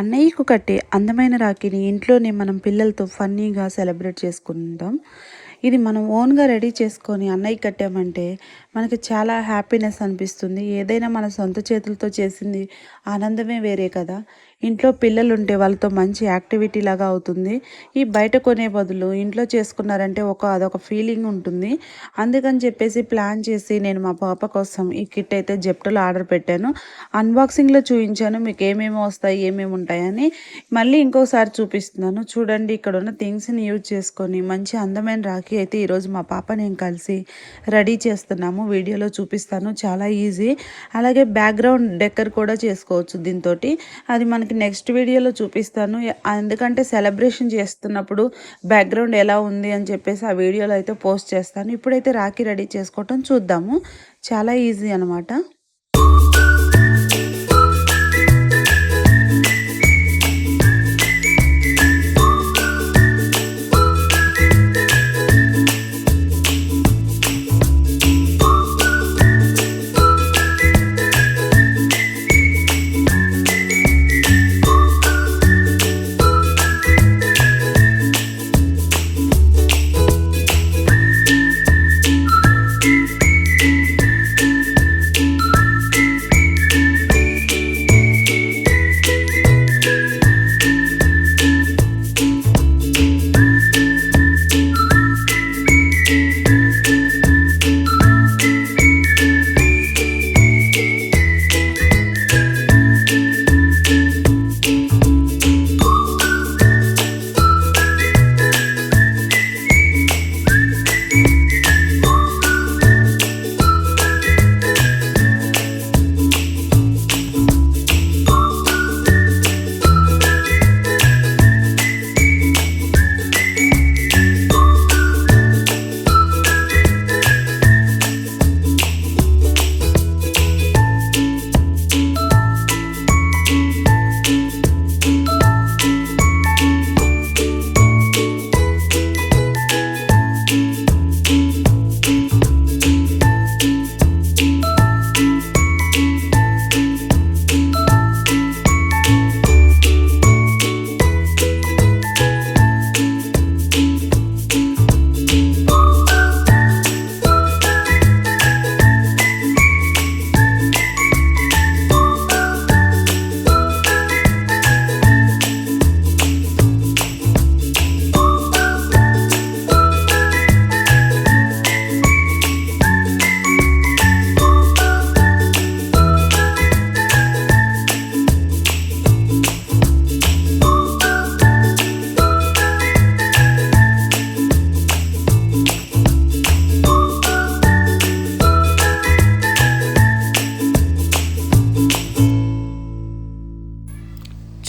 అన్నయ్యకు కట్టే అందమైన రాఖీని ఇంట్లోనే మనం పిల్లలతో ఫన్నీగా సెలబ్రేట్ చేసుకుందాం. ఇది మనం ఓన్‌గా రెడీ చేసుకొని అన్నయ్యకి కట్టామంటే మనకి చాలా హ్యాపీనెస్ అనిపిస్తుంది. ఏదైనా మన సొంత చేతులతో చేసింది ఆనందమే వేరే కదా! ఇంట్లో పిల్లలుంటే వాళ్ళతో మంచి యాక్టివిటీ లాగా అవుతుంది. ఈ బయట కొనే బదులు ఇంట్లో చేసుకున్నారంటే అదొక ఫీలింగ్ ఉంటుంది. అందుకని చెప్పేసి ప్లాన్ చేసి నేను మా పాప కోసం ఈ కిట్ అయితే జెప్టోలో ఆర్డర్ పెట్టాను. అన్బాక్సింగ్‌లో చూయించాను మీకు ఏమేమి వస్తాయి, ఏమేమి ఉంటాయని. మళ్ళీ ఇంకోసారి చూపిస్తున్నాను. చూడండి ఇక్కడున్న థింగ్స్‌ని యూజ్ చేసుకొని మంచి అందమైన రాఖీ అయితే ఈరోజు మా పాప నేను కలిసి రెడీ చేస్తున్నాము. వీడియోలో చూపిస్తాను. చాలా ఈజీ. అలాగే బ్యాక్‌గ్రౌండ్ డెకర్ కూడా చేసుకోవచ్చు దీంతోటి. అది మనకి నెక్స్ట్ వీడియోలో చూపిస్తాను. ఎందుకంటే సెలబ్రేషన్ చేస్తున్నప్పుడు బ్యాక్‌గ్రౌండ్ ఎలా ఉంది అని చెప్పేసి ఆ వీడియోలో అయితే పోస్ట్ చేస్తాను. ఇప్పుడైతే రాఖీ రెడీ చేసుకోవటం చూద్దాము. చాలా ఈజీ అనమాట.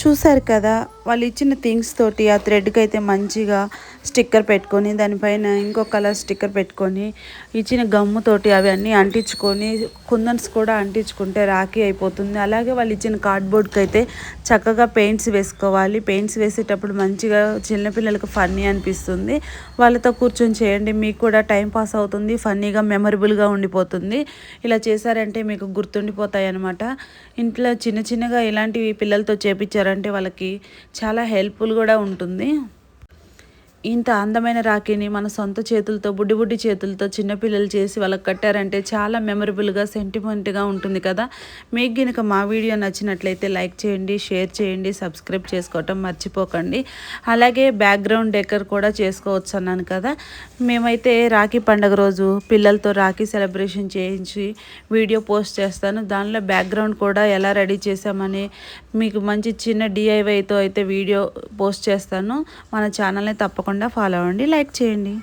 చూసారు కదా, వాళ్ళు ఇచ్చిన థింగ్స్ తోటి ఆ థ్రెడ్కి అయితే మంచిగా స్టిక్కర్ పెట్టుకొని దానిపైన ఇంకో కలర్ స్టిక్కర్ పెట్టుకొని ఇచ్చిన గమ్ముతోటి అవి అన్నీ అంటించుకొని కుందన్స్ కూడా అంటించుకుంటే రాఖీ అయిపోతుంది. అలాగే వాళ్ళు ఇచ్చిన కార్డ్బోర్డ్కి అయితే చక్కగా పెయింట్స్ వేసుకోవాలి. పెయింట్స్ వేసేటప్పుడు మంచిగా చిన్నపిల్లలకు ఫన్నీ అనిపిస్తుంది. వాళ్ళతో కూర్చొని చేయండి, మీకు కూడా టైం పాస్ అవుతుంది, ఫన్నీగా మెమరబుల్గా ఉండిపోతుంది. ఇలా చేశారంటే మీకు గుర్తుండిపోతాయి అన్నమాట. ఇంట్లో చిన్న చిన్నగా ఇలాంటివి పిల్లలతో చేపించారంటే వాళ్ళకి చాలా హెల్ప్ఫుల్ కూడా ఉంటుంది. ఇంత అందమైన రాఖీని మన సొంత చేతులతో బుడ్డి చేతులతో చిన్నపిల్లలు చేసి వాళ్ళకి కట్టారంటే చాలా మెమరబుల్గా సెంటిమెంట్గా ఉంటుంది కదా. మీకు కనుక మా వీడియో నచ్చినట్లయితే లైక్ చేయండి, షేర్ చేయండి, సబ్స్క్రైబ్ చేసుకోవటం మర్చిపోకండి. అలాగే బ్యాక్గ్రౌండ్ డెకర్ కూడా చేసుకోవచ్చు అన్నాను కదా. మేమైతే రాఖీ పండుగ రోజు పిల్లలతో రాఖీ సెలబ్రేషన్ చేయించి వీడియో పోస్ట్ చేస్తాను. దానిలో బ్యాక్గ్రౌండ్ కూడా ఎలా రెడీ చేసామని మీకు మంచి చిన్న DIYతో అయితే వీడియో పోస్ట్ చేస్తాను. మన ఛానల్ని తప్పకుండా ఫాలో అవ్వండి, లైక్ చేయండి.